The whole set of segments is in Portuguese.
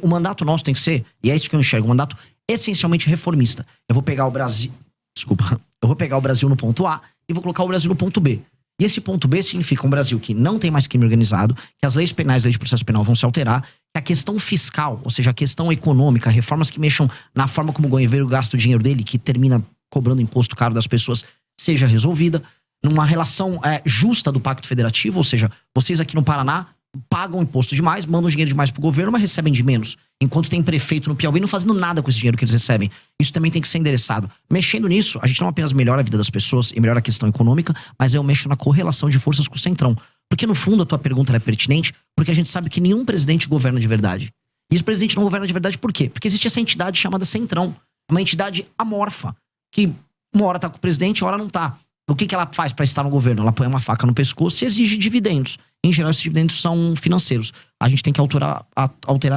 O mandato nosso tem que ser, e é isso que eu enxergo, um mandato essencialmente reformista. Eu vou pegar o Brasil... Desculpa. Eu vou pegar o Brasil no ponto A e vou colocar o Brasil no ponto B. E esse ponto B significa um Brasil que não tem mais crime organizado, que as leis penais, leis de processo penal vão se alterar, que a questão fiscal, ou seja, a questão econômica, reformas que mexam na forma como o governo gasta o dinheiro dele, que termina cobrando imposto caro das pessoas, seja resolvida, numa relação justa do Pacto Federativo, ou seja, vocês aqui no Paraná pagam imposto demais, mandam dinheiro demais pro governo, mas recebem de menos. Enquanto tem prefeito no Piauí não fazendo nada com esse dinheiro que eles recebem. Isso também tem que ser endereçado. Mexendo nisso, a gente não apenas melhora a vida das pessoas e melhora a questão econômica, mas eu mexo na correlação de forças com o Centrão. Porque no fundo a tua pergunta é pertinente, porque a gente sabe que nenhum presidente governa de verdade. E esse presidente não governa de verdade por quê? Porque existe essa entidade chamada Centrão. Uma entidade amorfa, que uma hora tá com o presidente, uma hora não tá. O que ela faz para estar no governo? Ela põe uma faca no pescoço e exige dividendos. Em geral, esses dividendos são financeiros. A gente tem que alterar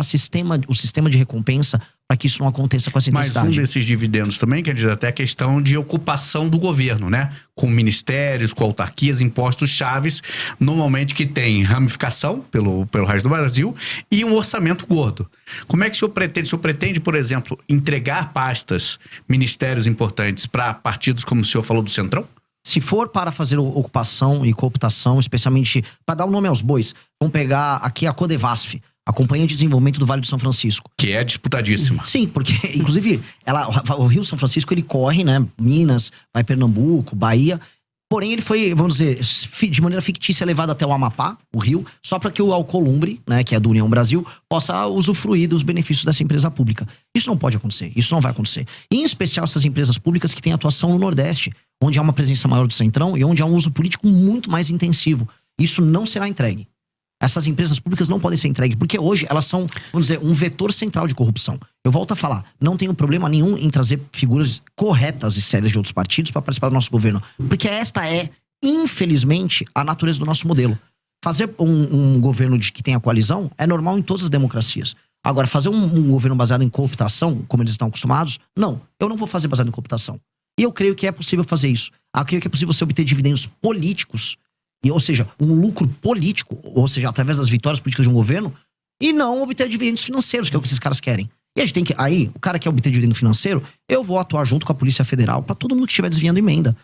o sistema de recompensa para que isso não aconteça com essa intensidade. Mas um desses dividendos também, quer dizer, até a questão de ocupação do governo, né? Com ministérios, com autarquias, impostos chaves, normalmente que tem ramificação pelo resto do Brasil e um orçamento gordo. Como é que o senhor pretende? O senhor pretende, por exemplo, entregar pastas, ministérios importantes para partidos, como o senhor falou, do Centrão? Se for para fazer ocupação e cooptação, especialmente para dar o nome aos bois, vamos pegar aqui a Codevasf, a Companhia de Desenvolvimento do Vale do São Francisco. Que é disputadíssima. Sim, porque, inclusive, o Rio São Francisco, ele corre, né? Minas, vai Pernambuco, Bahia. Porém, ele foi, vamos dizer, de maneira fictícia levado até o Amapá, o Rio, só para que o Alcolumbre, né, que é do União Brasil, possa usufruir dos benefícios dessa empresa pública. Isso não pode acontecer, isso não vai acontecer. E, em especial essas empresas públicas que têm atuação no Nordeste, onde há uma presença maior do Centrão e onde há um uso político muito mais intensivo. Isso não será entregue. Essas empresas públicas não podem ser entregues, porque hoje elas são, vamos dizer, um vetor central de corrupção. Eu volto a falar, não tenho problema nenhum em trazer figuras corretas e sérias de outros partidos para participar do nosso governo. Porque esta é, infelizmente, a natureza do nosso modelo. Fazer um governo que tenha coalizão é normal em todas as democracias. Agora, fazer um governo baseado em cooptação, como eles estão acostumados, não. Eu não vou fazer baseado em cooptação. E eu creio que é possível fazer isso. Eu creio que é possível você obter dividendos políticos, ou seja, um lucro político, ou seja, através das vitórias políticas de um governo, e não obter dividendos financeiros, que é o que esses caras querem. E a gente tem que, aí, o cara quer obter dividendo financeiro, eu vou atuar junto com a Polícia Federal para todo mundo que estiver desviando emenda.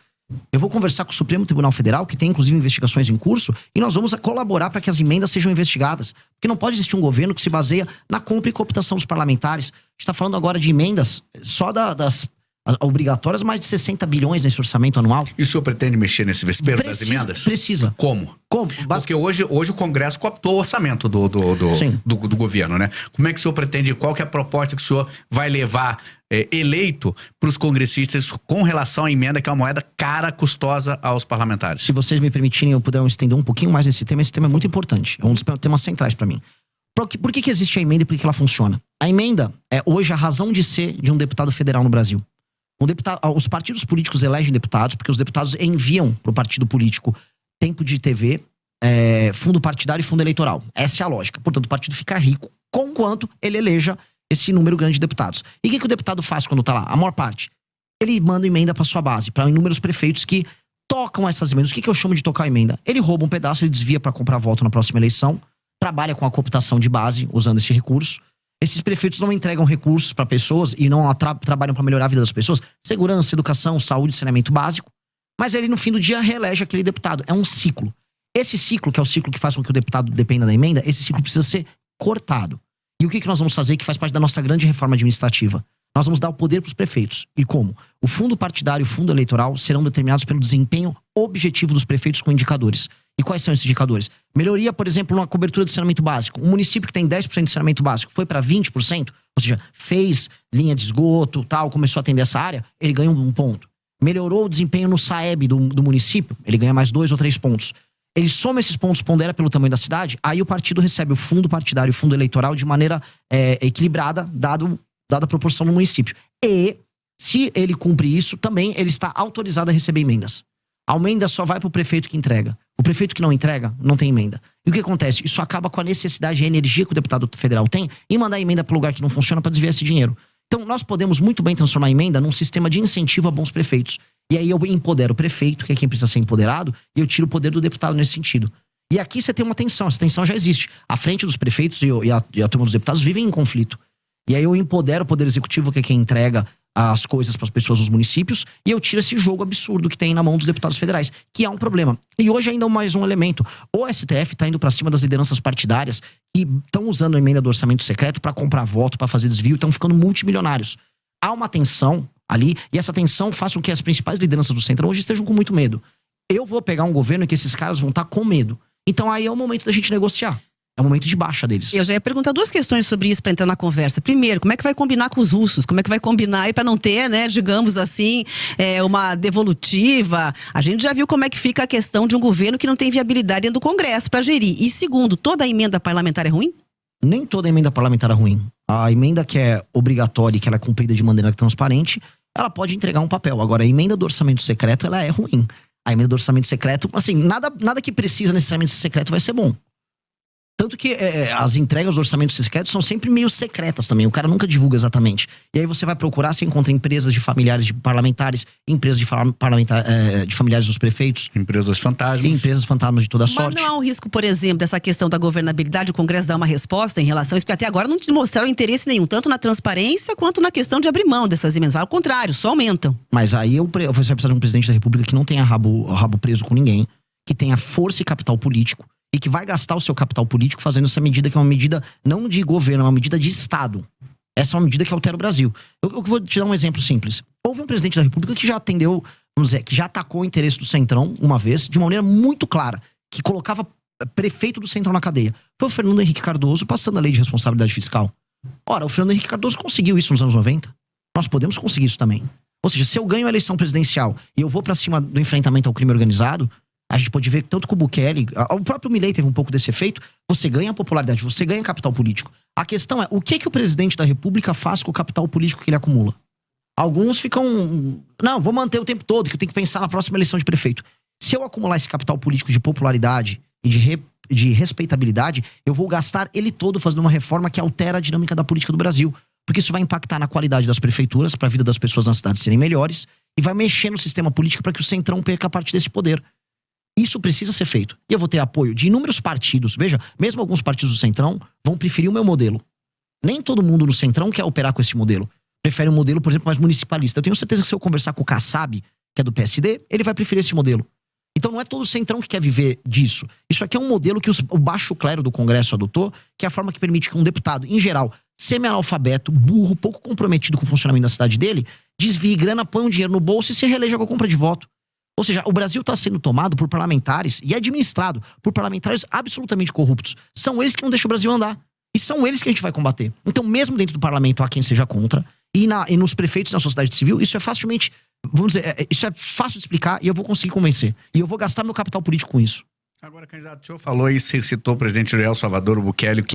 Eu vou conversar com o Supremo Tribunal Federal, que tem inclusive investigações em curso, e nós vamos colaborar para que as emendas sejam investigadas. Porque não pode existir um governo que se baseia na compra e cooptação dos parlamentares. A gente está falando agora de emendas só das obrigatórias, mais de 60 bilhões nesse orçamento anual. E o senhor pretende mexer nesse vespeiro das emendas? Precisa. Como? Porque hoje o Congresso cooptou o orçamento do governo, né? Como é que o senhor pretende, qual que é a proposta que o senhor vai levar eleito para os congressistas com relação à emenda, que é uma moeda cara, custosa aos parlamentares? Se vocês me permitirem, eu puder estender um pouquinho mais nesse tema, esse tema é muito importante. É um dos temas centrais para mim. Por que existe a emenda e por que ela funciona? A emenda é hoje a razão de ser de um deputado federal no Brasil. Os partidos políticos elegem deputados porque os deputados enviam para o partido político tempo de TV, fundo partidário e fundo eleitoral. Essa é a lógica. Portanto, o partido fica rico conquanto ele eleja esse número grande de deputados. E o que o deputado faz quando tá lá? A maior parte. Ele manda emenda para sua base, para inúmeros prefeitos que tocam essas emendas. O que eu chamo de tocar emenda? Ele rouba um pedaço, ele desvia para comprar voto na próxima eleição, trabalha com a cooptação de base, usando esse recurso. Esses prefeitos não entregam recursos para pessoas e não trabalham para melhorar a vida das pessoas. Segurança, educação, saúde, saneamento básico. Mas ele, no fim do dia, reelege aquele deputado. É um ciclo. Esse ciclo, que é o ciclo que faz com que o deputado dependa da emenda, esse ciclo precisa ser cortado. E o que nós vamos fazer, que faz parte da nossa grande reforma administrativa? Nós vamos dar o poder para os prefeitos. E como? O fundo partidário e o fundo eleitoral serão determinados pelo desempenho objetivo dos prefeitos com indicadores. E quais são esses indicadores? Melhoria, por exemplo, na cobertura de saneamento básico. Um município que tem 10% de saneamento básico foi para 20%, ou seja, fez linha de esgoto, tal, começou a atender essa área, ele ganha um ponto. Melhorou o desempenho no SAEB do município, ele ganha mais 2 ou 3 pontos. Ele soma esses pontos, pondera pelo tamanho da cidade, aí o partido recebe o fundo partidário e o fundo eleitoral de maneira equilibrada, dada a proporção no município. E, se ele cumpre isso, também ele está autorizado a receber emendas. A emenda só vai para o prefeito que entrega. O prefeito que não entrega, não tem emenda. E o que acontece? Isso acaba com a necessidade e a energia que o deputado federal tem em mandar a emenda para o lugar que não funciona para desviar esse dinheiro. Então, nós podemos muito bem transformar a emenda num sistema de incentivo a bons prefeitos. E aí eu empodero o prefeito, que é quem precisa ser empoderado, e eu tiro o poder do deputado nesse sentido. E aqui você tem uma tensão, essa tensão já existe. A frente dos prefeitos e a turma dos deputados vivem em conflito. E aí eu empodero o Poder Executivo, que é quem entrega as coisas para as pessoas nos municípios, e eu tiro esse jogo absurdo que tem na mão dos deputados federais, que é um problema. E hoje ainda mais um elemento. O STF tá indo para cima das lideranças partidárias que estão usando a emenda do orçamento secreto para comprar voto, para fazer desvio, e estão ficando multimilionários. Há uma tensão ali, e essa tensão faz com que as principais lideranças do Centrão hoje estejam com muito medo. Eu vou pegar um governo em que esses caras vão estar com medo. Então aí é o momento da gente negociar. É o momento de baixa deles. Eu já ia perguntar duas questões sobre isso para entrar na conversa. Primeiro, como é que vai combinar com os russos? Como é que vai combinar aí para não ter, né, digamos assim, uma devolutiva? A gente já viu como é que fica a questão de um governo que não tem viabilidade dentro do Congresso para gerir. E segundo, toda a emenda parlamentar é ruim? Nem toda emenda parlamentar é ruim. A emenda que é obrigatória e que ela é cumprida de maneira transparente, ela pode entregar um papel. Agora, a emenda do orçamento secreto, ela é ruim. A emenda do orçamento secreto, assim, nada que precisa necessariamente ser secreto vai ser bom. Tanto que as entregas do orçamento secreto são sempre meio secretas também. O cara nunca divulga exatamente. E aí você vai procurar, você encontra empresas de familiares de parlamentares, empresas de familiares dos prefeitos. Empresas fantasmas. Empresas fantasmas de toda sorte. Mas não há um risco, por exemplo, dessa questão da governabilidade, o Congresso dar uma resposta em relação a isso? Porque até agora não mostraram interesse nenhum, tanto na transparência quanto na questão de abrir mão dessas emendas. Ao contrário, só aumentam. Mas aí você vai precisar de um presidente da República que não tenha rabo preso com ninguém, que tenha força e capital político, e que vai gastar o seu capital político fazendo essa medida, que é uma medida não de governo, é uma medida de Estado. Essa é uma medida que altera o Brasil. Eu vou te dar um exemplo simples. Houve um presidente da República que já atendeu, vamos dizer, que já atacou o interesse do Centrão uma vez, de uma maneira muito clara, que colocava prefeito do Centrão na cadeia. Foi o Fernando Henrique Cardoso passando a lei de responsabilidade fiscal. Ora, o Fernando Henrique Cardoso conseguiu isso nos anos 90. Nós podemos conseguir isso também. Ou seja, se eu ganho a eleição presidencial e eu vou pra cima do enfrentamento ao crime organizado, a gente pode ver que tanto com o Bukele, o próprio Milei teve um pouco desse efeito, você ganha popularidade, você ganha capital político. A questão é, o que o presidente da República faz com o capital político que ele acumula? Alguns ficam, não, vou manter o tempo todo, que eu tenho que pensar na próxima eleição de prefeito. Se eu acumular esse capital político de popularidade e de respeitabilidade, eu vou gastar ele todo fazendo uma reforma que altera a dinâmica da política do Brasil. Porque isso vai impactar na qualidade das prefeituras, para a vida das pessoas na cidade serem melhores, e vai mexer no sistema político para que o Centrão perca parte desse poder. Isso precisa ser feito. E eu vou ter apoio de inúmeros partidos. Veja, mesmo alguns partidos do Centrão vão preferir o meu modelo. Nem todo mundo no Centrão quer operar com esse modelo. Prefere um modelo, por exemplo, mais municipalista. Eu tenho certeza que se eu conversar com o Kassab, que é do PSD, ele vai preferir esse modelo. Então não é todo o Centrão que quer viver disso. Isso aqui é um modelo que o baixo clero do Congresso adotou, que é a forma que permite que um deputado, em geral, semi-analfabeto, burro, pouco comprometido com o funcionamento da cidade dele, desvie grana, põe um dinheiro no bolso e se reeleja com a compra de voto. Ou seja, o Brasil está sendo tomado por parlamentares e administrado por parlamentares absolutamente corruptos. São eles que não deixam o Brasil andar. E são eles que a gente vai combater. Então, mesmo dentro do parlamento, há quem seja contra. E nos prefeitos na sociedade civil, isso é facilmente, vamos dizer, isso é fácil de explicar e eu vou conseguir convencer. E eu vou gastar meu capital político com isso. Agora, candidato, o senhor falou e citou o presidente de El Salvador, o Bukele,